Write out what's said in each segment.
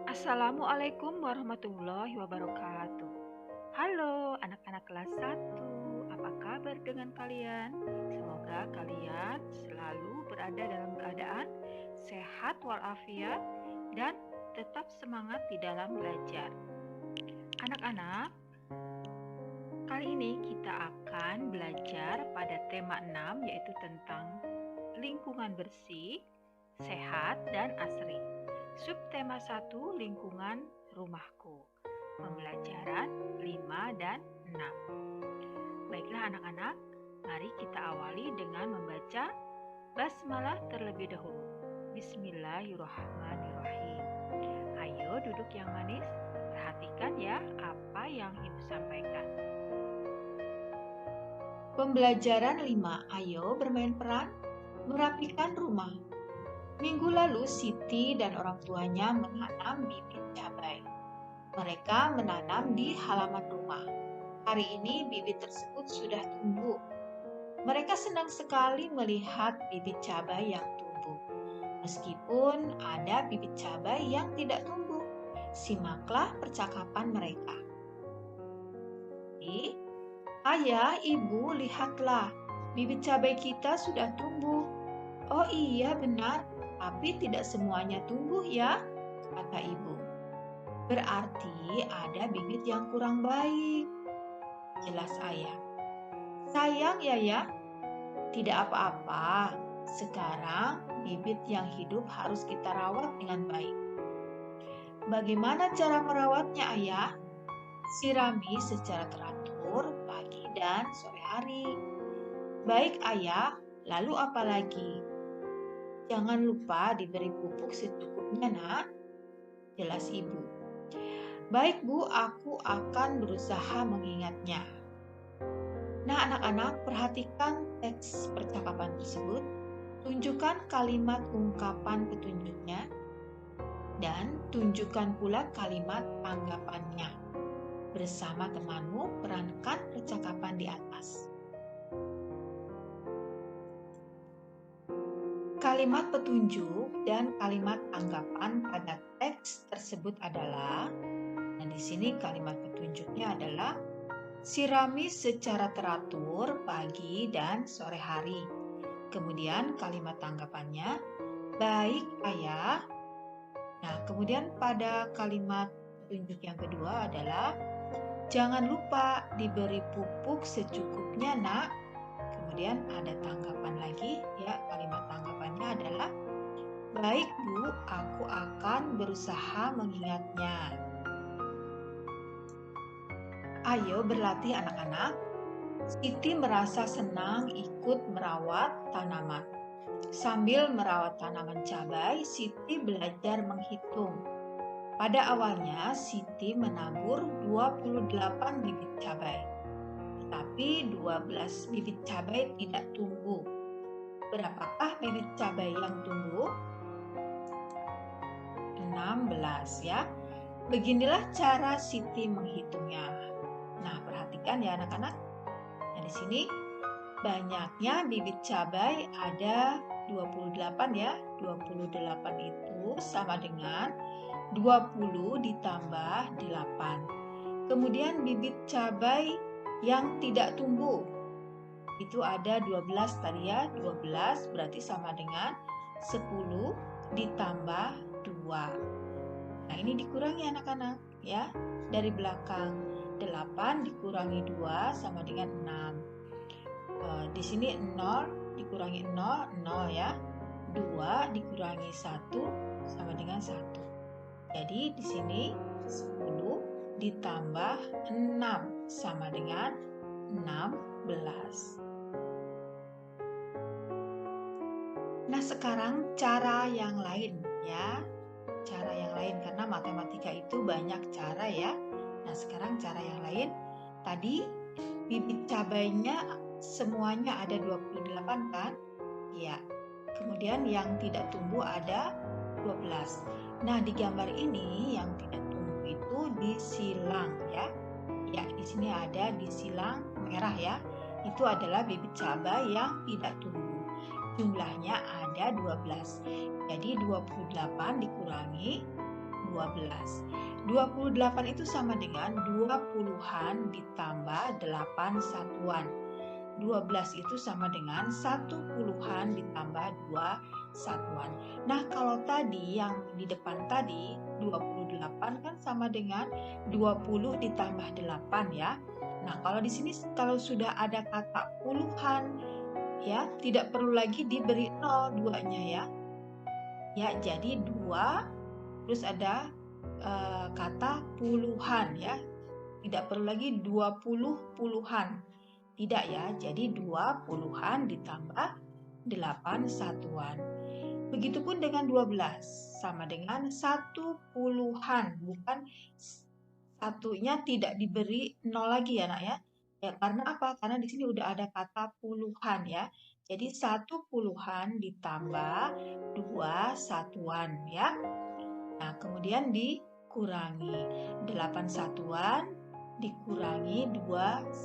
Assalamualaikum warahmatullahi wabarakatuh. Halo anak-anak kelas 1, apa kabar dengan kalian? Semoga kalian selalu berada dalam keadaan sehat walafiat dan tetap semangat di dalam belajar. Anak-anak, kali ini kita akan belajar pada tema 6 yaitu tentang lingkungan bersih, sehat, dan asri. Subtema 1, lingkungan rumahku. Pembelajaran 5 dan 6. Baiklah anak-anak, mari kita awali dengan membaca basmalah terlebih dahulu. Bismillahirrahmanirrahim. Ayo duduk yang manis, perhatikan ya apa yang ibu sampaikan. Pembelajaran 5. Ayo bermain peran, merapikan rumah. Minggu lalu Siti dan orang tuanya menanam bibit cabai. Mereka menanam di halaman rumah. Hari ini bibit tersebut sudah tumbuh. Mereka senang sekali melihat bibit cabai yang tumbuh. Meskipun ada bibit cabai yang tidak tumbuh, simaklah percakapan mereka. Ayah, ibu, lihatlah, bibit cabai kita sudah tumbuh. Oh iya benar, tapi tidak semuanya tumbuh ya, kata ibu. Berarti ada bibit yang kurang baik, jelas ayah. Sayang ya, tidak apa-apa. Sekarang bibit yang hidup harus kita rawat dengan baik. Bagaimana cara merawatnya ayah? Sirami secara teratur pagi dan sore hari. Baik ayah, lalu apa lagi? Jangan lupa diberi pupuk secukupnya nak, jelas ibu. Baik bu, aku akan berusaha mengingatnya. Nah anak-anak, perhatikan teks percakapan tersebut. Tunjukkan kalimat ungkapan petunjuknya dan tunjukkan pula kalimat tanggapannya. Bersama temanmu, perankan percakapan di atas. Kalimat petunjuk dan kalimat tanggapan pada teks tersebut adalah, nah di sini kalimat petunjuknya adalah sirami secara teratur pagi dan sore hari. Kemudian kalimat tanggapannya, baik ayah. Nah kemudian pada kalimat petunjuk yang kedua adalah, jangan lupa diberi pupuk secukupnya nak. Kemudian ada tanggapan lagi ya, kalimat tanggapannya adalah, baik bu, aku akan berusaha mengingatnya. Ayo berlatih anak-anak. Siti merasa senang ikut merawat tanaman. Sambil merawat tanaman cabai, Siti belajar menghitung. Pada awalnya Siti menabur 28 bibit cabai. Tetapi 12 bibit cabai tidak tumbuh. Berapakah bibit cabai yang tumbuh? 16 ya. Beginilah cara Siti menghitungnya. Nah, perhatikan ya anak-anak. Nah, di sini banyaknya bibit cabai ada 28 ya. 28 itu sama dengan 20 ditambah 8. Kemudian bibit cabai yang tidak tumbuh itu ada 12 tadi ya, 12 berarti sama dengan 10 ditambah 2. Nah ini dikurangi anak-anak ya, dari belakang 8 dikurangi 2 sama dengan 6. Di sini 0 dikurangi 0, 0 ya, 2 dikurangi 1 sama dengan 1. Jadi di sini 10 ditambah 6 sama dengan 16. Nah, sekarang cara yang lain ya. Cara yang lain karena matematika itu banyak cara ya. Nah, sekarang cara yang lain. Tadi bibit cabainya semuanya ada 28 kan? Ya. Kemudian yang tidak tumbuh ada 12. Nah, di gambar ini yang tidak tumbuh itu disilang ya. Ya, di sini ada disilang merah ya. Itu adalah bibit cabai yang tidak tumbuh. Jumlahnya ada 12. Jadi 28 dikurangi 12. 28 itu sama dengan 20-an ditambah 8 satuan. 12 itu sama dengan 10-an ditambah 2 satuan. Nah, kalau tadi yang di depan tadi 28 kan sama dengan 20 ditambah 8 ya. Nah, kalau di sini kalau sudah ada kata puluhan ya, tidak perlu lagi diberi 0 duanya ya. Ya, jadi 2 terus ada kata puluhan ya. Tidak perlu lagi 20 puluhan. Tidak ya, jadi 20-an ditambah 8 satuan. Begitupun dengan 12, sama dengan 10-an, bukan satunya tidak diberi 0 lagi ya nak ya. Ya, karena apa? Karena di sini udah ada kata puluhan ya. Jadi 10-an ditambah 2 satuan ya. Nah, kemudian dikurangi 8 satuan dikurangi 2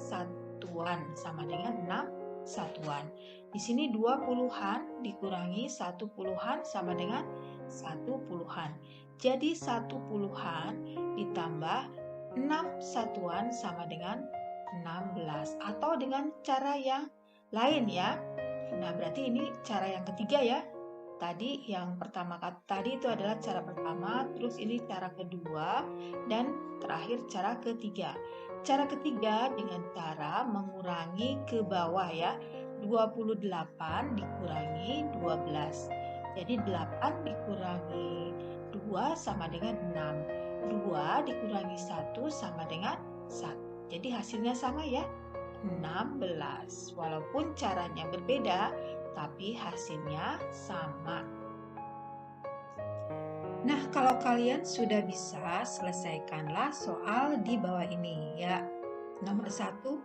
satuan sama dengan 6 satuan. Di sini 20-an dikurangi 10-an sama dengan 10-an. Jadi 10-an ditambah 6 satuan sama dengan 16 atau dengan cara yang lain ya. Nah, berarti ini cara yang ketiga ya. Tadi yang pertama tadi itu adalah cara pertama, terus ini cara kedua dan terakhir cara ketiga. Cara ketiga dengan cara mengurangi ke bawah ya. 28 dikurangi 12. Jadi 8 dikurangi 2 sama dengan 6. 2 dikurangi 1 sama dengan 1. Jadi hasilnya sama ya. 16. Walaupun caranya berbeda, tapi hasilnya sama. Nah, kalau kalian sudah bisa, selesaikanlah soal di bawah ini ya. Nomor 1,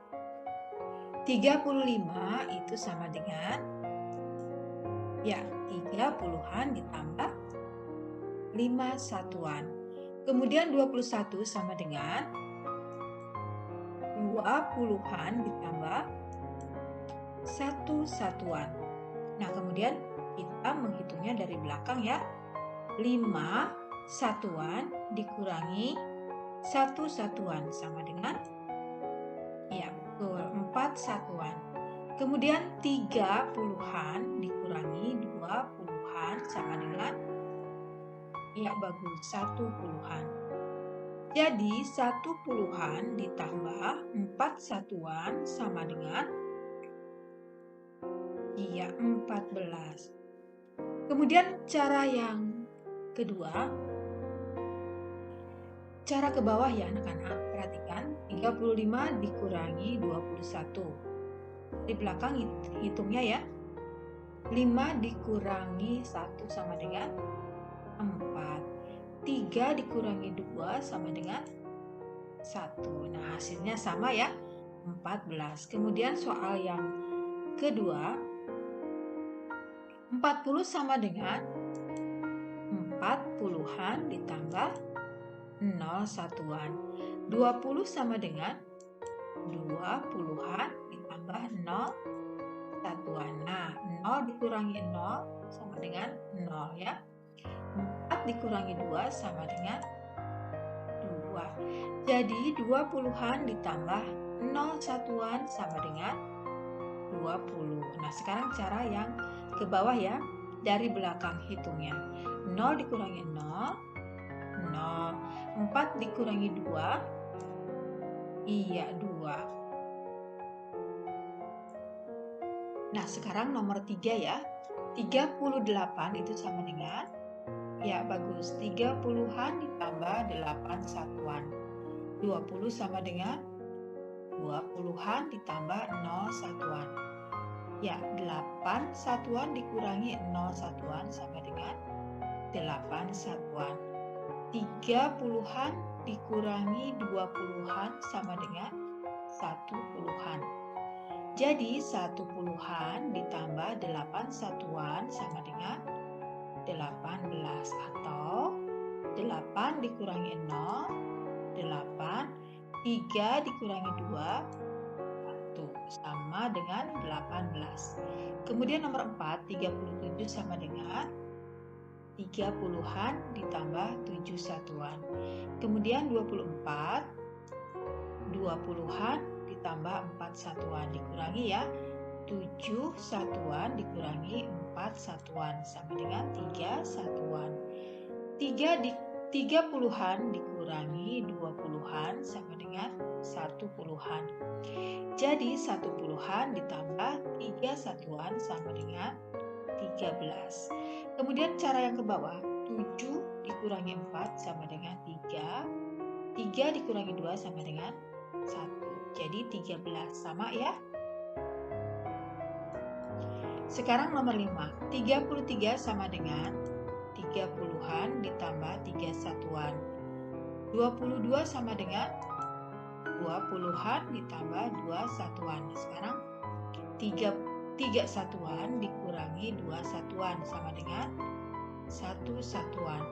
35 itu sama dengan ya 30-an ditambah 5 satuan. Kemudian 21 sama dengan 20-an ditambah 1 satuan. Nah, kemudian kita menghitungnya dari belakang ya. 5 satuan dikurangi 1 satuan sama dengan ya, betul, 4 satuan. Kemudian 30-an dikurangi 20-an sama dengan ya, bagus, 10-an. Jadi 10-an ditambah 4 satuan sama dengan iya 14. Kemudian cara yang kedua, cara ke bawah ya anak-anak, perhatikan 35 dikurangi 21. Di belakang hitungnya ya. 5 dikurangi 1 sama dengan 4. 3 dikurangi 2 sama dengan 1. Nah, hasilnya sama ya, 14. Kemudian soal yang kedua, 40 sama dengan 40-an ditambah 0 satuan. 20 sama dengan 20-an ditambah 0 satuan. Nah, 0 dikurangi 0 sama dengan 0 ya. 4 dikurangi 2 sama dengan 2. Jadi 20-an ditambah 0 satuan sama dengan 20. Nah, sekarang cara yang ke bawah ya. Dari belakang hitungnya. 0 dikurangi 0, 0. 4 dikurangi 2, iya 2. Nah, sekarang nomor 3 ya. 38 itu sama dengan, ya bagus, 30-an ditambah 8 satuan. 20 sama dengan 20-an ditambah 0 satuan. Ya, 8 satuan dikurangi 0 satuan sama dengan 8 satuan. 30-an dikurangi 20-an sama dengan 10-an. Jadi 10-an ditambah 8 satuan sama dengan 18 atau 8 dikurangi 0, 8, 3 dikurangi 2, sama dengan 18. Kemudian nomor 4, 37 sama dengan 30-an ditambah 7 satuan. Kemudian 24, 20-an ditambah 4 satuan. Dikurangi ya, 7 satuan dikurangi 4 satuan sama dengan 3 satuan. 30-an dikurangi 20-an sama dengan 1 puluhan. Jadi 1 puluhan ditambah 3 satuan sama dengan 13. Kemudian cara yang ke bawah, 7 dikurangi 4 sama dengan 3. 3 dikurangi 2 sama dengan 1. Jadi 13 sama ya. Sekarang nomor 5. 33 sama dengan 30-an ditambah 3 satuan. 22 sama dengan 20-an ditambah 2 satuan. Sekarang 3 satuan dikurangi 2 satuan sama dengan 1 satuan.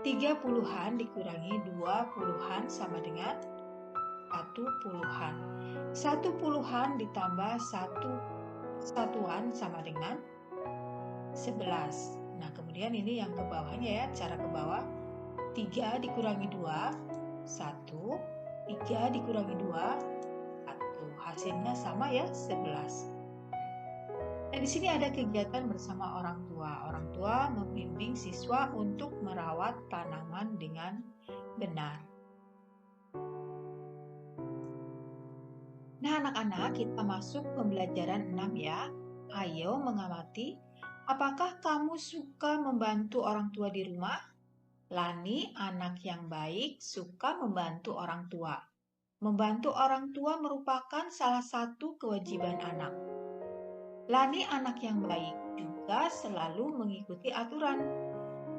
30-an dikurangi 20-an sama dengan 1 puluhan. 1 puluhan ditambah 1 satuan sama dengan 11. Nah, kemudian ini yang ke bawahnya ya, cara ke bawah. 3 dikurangi 2, 1. 3 dikurangi 2, 1. Hasilnya sama ya, 11. Nah, di sini ada kegiatan bersama orang tua. Orang tua membimbing siswa untuk merawat tanaman dengan benar. Nah, anak-anak, kita masuk pembelajaran 6 ya. Ayo mengamati, apakah kamu suka membantu orang tua di rumah? Lani, anak yang baik, suka membantu orang tua. Membantu orang tua merupakan salah satu kewajiban anak. Lani, anak yang baik, juga selalu mengikuti aturan.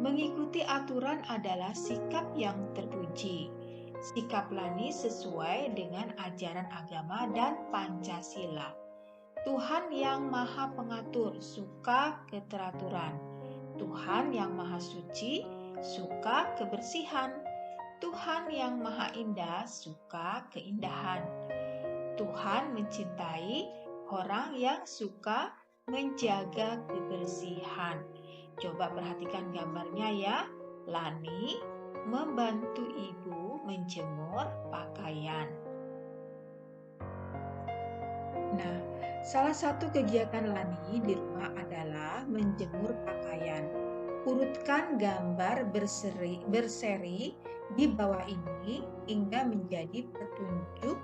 Mengikuti aturan adalah sikap yang terpuji. Sikap Lani sesuai dengan ajaran agama dan Pancasila. Tuhan yang Maha Pengatur suka keteraturan. Tuhan yang Maha Suci suka kebersihan. Tuhan yang Maha Indah suka keindahan. Tuhan mencintai orang yang suka menjaga kebersihan. Coba perhatikan gambarnya ya. Lani membantu ibu menjemur pakaian. Nah, salah satu kegiatan Lani di rumah adalah menjemur pakaian. Urutkan gambar berseri di bawah ini hingga menjadi petunjuk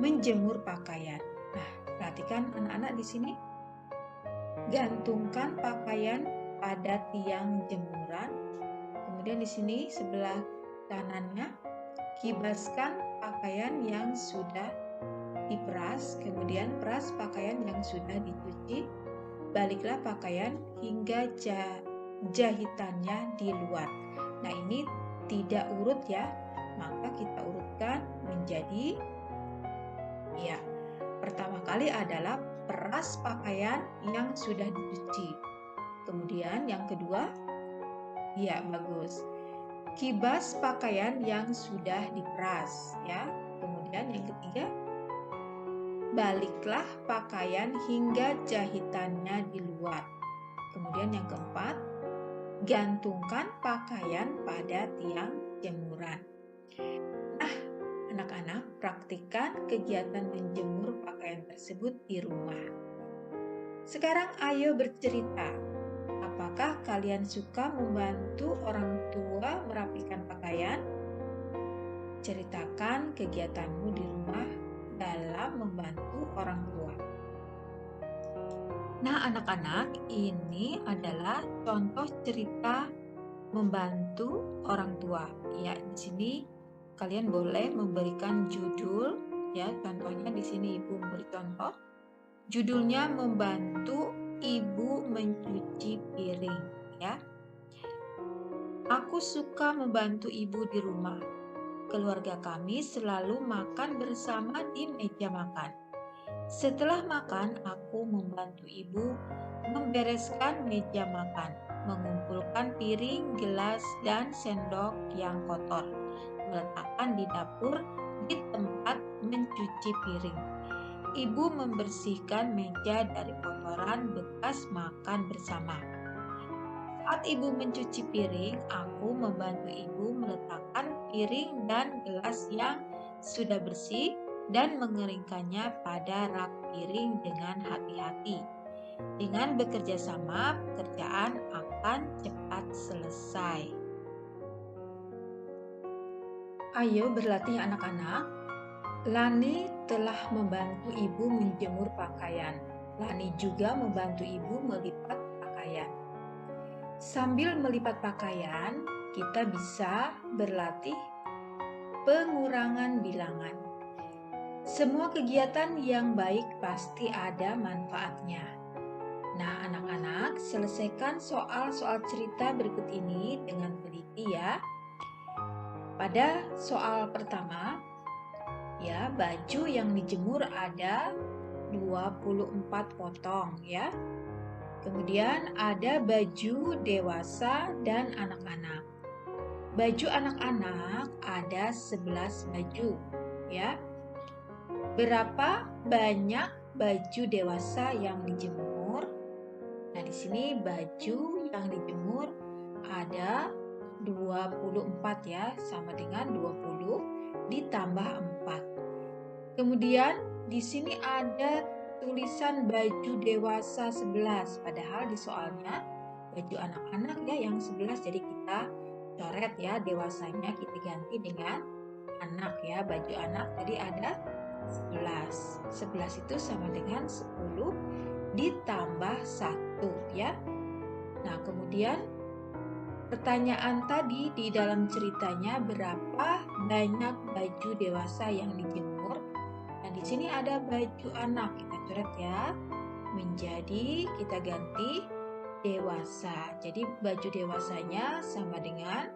menjemur pakaian. Nah, perhatikan anak-anak di sini. Gantungkan pakaian pada tiang jemuran. Kemudian di sini sebelah kanannya, kibaskan pakaian yang sudah diperas, kemudian peras pakaian yang sudah dicuci, baliklah pakaian hingga jahitannya di luar. Nah, ini tidak urut ya, maka kita urutkan menjadi ya. Pertama kali adalah peras pakaian yang sudah dicuci. Kemudian yang kedua, ya bagus, kibas pakaian yang sudah diperas ya. Kemudian yang ketiga, baliklah pakaian hingga jahitannya di luar. Kemudian yang keempat, gantungkan pakaian pada tiang jemuran. Nah, anak-anak, praktikkan kegiatan menjemur pakaian tersebut di rumah. Sekarang ayo bercerita. Apakah kalian suka membantu orang tua merapikan pakaian? Ceritakan kegiatanmu di rumah dalam membantu orang tua. Nah, anak-anak, ini adalah contoh cerita membantu orang tua. Ya, di sini kalian boleh memberikan judul ya. Contohnya di sini Ibu memberi contoh. Judulnya membantu ibu mencuci piring ya. Aku suka membantu ibu di rumah. Keluarga kami selalu makan bersama di meja makan. Setelah makan, aku membantu ibu membereskan meja makan, mengumpulkan piring, gelas, dan sendok yang kotor, meletakkan di dapur di tempat mencuci piring. Ibu membersihkan meja dari kotoran bekas makan bersama. Saat ibu mencuci piring, aku membantu ibu meletakkan piring dan gelas yang sudah bersih dan mengeringkannya pada rak piring dengan hati-hati. Dengan bekerja sama, pekerjaan akan cepat selesai. Ayo berlatih anak-anak. Lani telah membantu ibu menjemur pakaian. Lani juga membantu ibu melipat pakaian. Sambil melipat pakaian, kita bisa berlatih pengurangan bilangan. Semua kegiatan yang baik pasti ada manfaatnya. Nah, anak-anak, selesaikan soal-soal cerita berikut ini dengan teliti ya. Pada soal pertama, ya, baju yang dijemur ada 24 potong ya. Kemudian ada baju dewasa dan anak-anak. Baju anak-anak ada 11 baju ya. Berapa banyak baju dewasa yang dijemur? Nah, di sini baju yang dijemur ada 24 ya, sama dengan 20 ditambah 4. Kemudian di sini ada tulisan baju dewasa 11, padahal di soalnya baju anak-anak ya yang 11, jadi kita coret ya, dewasanya kita ganti dengan anak ya, baju anak jadi ada 11. 11 itu sama dengan 10 ditambah 1 ya. Nah, kemudian pertanyaan tadi di dalam ceritanya, berapa banyak baju dewasa yang dijemur? Nah, di sini ada baju anak, kita coret ya, menjadi kita ganti dewasa. Jadi baju dewasanya sama dengan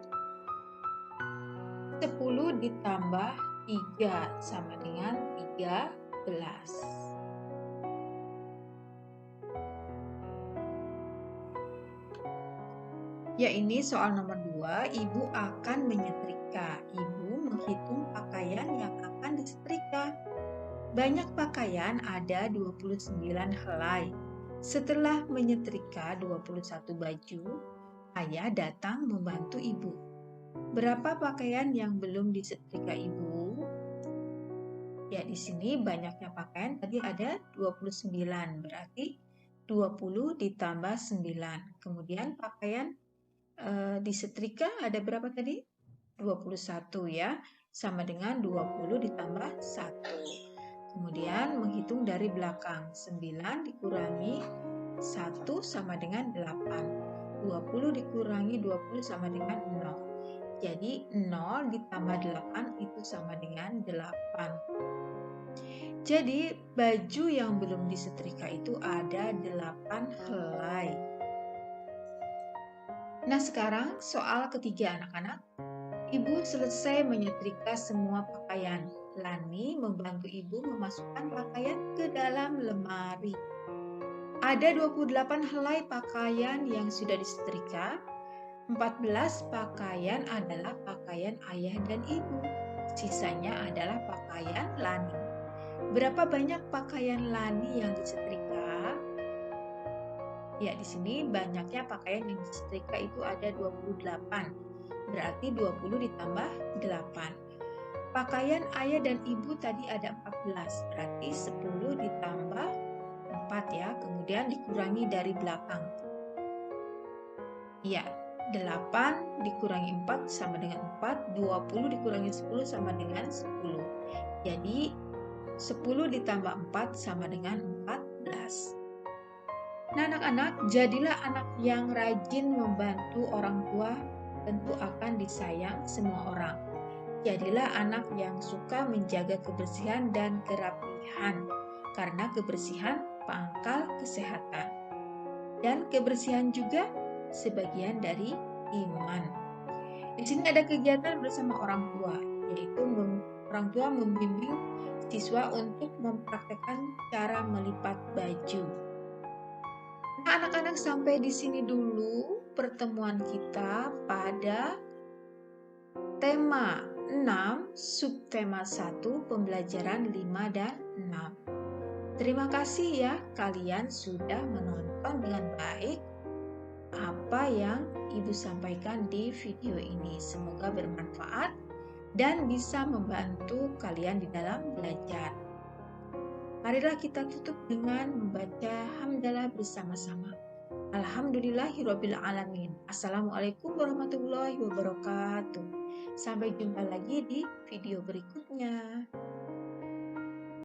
10 ditambah 3 sama dengan 13. Ya, ini soal nomor 2, ibu akan menyetrika. Ibu menghitung pakaian yang akan disetrika. Banyak pakaian ada 29 helai. Setelah menyetrika 21 baju, ayah datang membantu ibu. Berapa pakaian yang belum disetrika ibu? Ya, di sini banyaknya pakaian tadi ada 29, berarti 20 ditambah 9. Kemudian pakaian disetrika ada berapa tadi? 21 ya, sama dengan 20 ditambah 1. Kemudian menghitung dari belakang, 9 dikurangi 1 sama dengan 8. 20 dikurangi 20 sama dengan 0. Jadi 0 ditambah 8 itu sama dengan 8. Jadi baju yang belum disetrika itu ada 8 helai. Nah, sekarang soal ketiga anak-anak. Ibu selesai menyetrika semua pakaian. Lani membantu ibu memasukkan pakaian ke dalam lemari. Ada 28 helai pakaian yang sudah disetrika. 14 pakaian adalah pakaian ayah dan ibu. Sisanya adalah pakaian Lani. Berapa banyak pakaian Lani yang disetrika? Ya, di sini banyaknya pakaian yang disetrika itu ada 28. Berarti 20 ditambah 8. Pakaian ayah dan ibu tadi ada 14. Berarti 10 ditambah 4 ya. Kemudian dikurangi dari belakang. Ya, 8 dikurangi 4 sama dengan 4. 20 dikurangi 10 sama dengan 10. Jadi 10 ditambah 4 sama dengan 14. Nah, anak-anak, jadilah anak yang rajin membantu orang tua, tentu akan disayang semua orang. Jadilah anak yang suka menjaga kebersihan dan kerapihan, karena kebersihan pangkal kesehatan. Dan kebersihan juga sebagian dari iman. Di sini ada kegiatan bersama orang tua, yaitu orang tua membimbing siswa untuk mempraktekkan cara melipat baju. Nah, anak-anak, sampai di sini dulu pertemuan kita pada tema 6, subtema 1, pembelajaran 5 dan 6. Terima kasih ya, kalian sudah menonton dengan baik. apa yang Ibu sampaikan di video ini. Semoga bermanfaat dan bisa membantu kalian di dalam belajar. Marilah kita tutup dengan membaca hamdalah bersama-sama. Alhamdulillahirabbil alamin. Assalamualaikum warahmatullahi wabarakatuh. Sampai jumpa lagi di video berikutnya.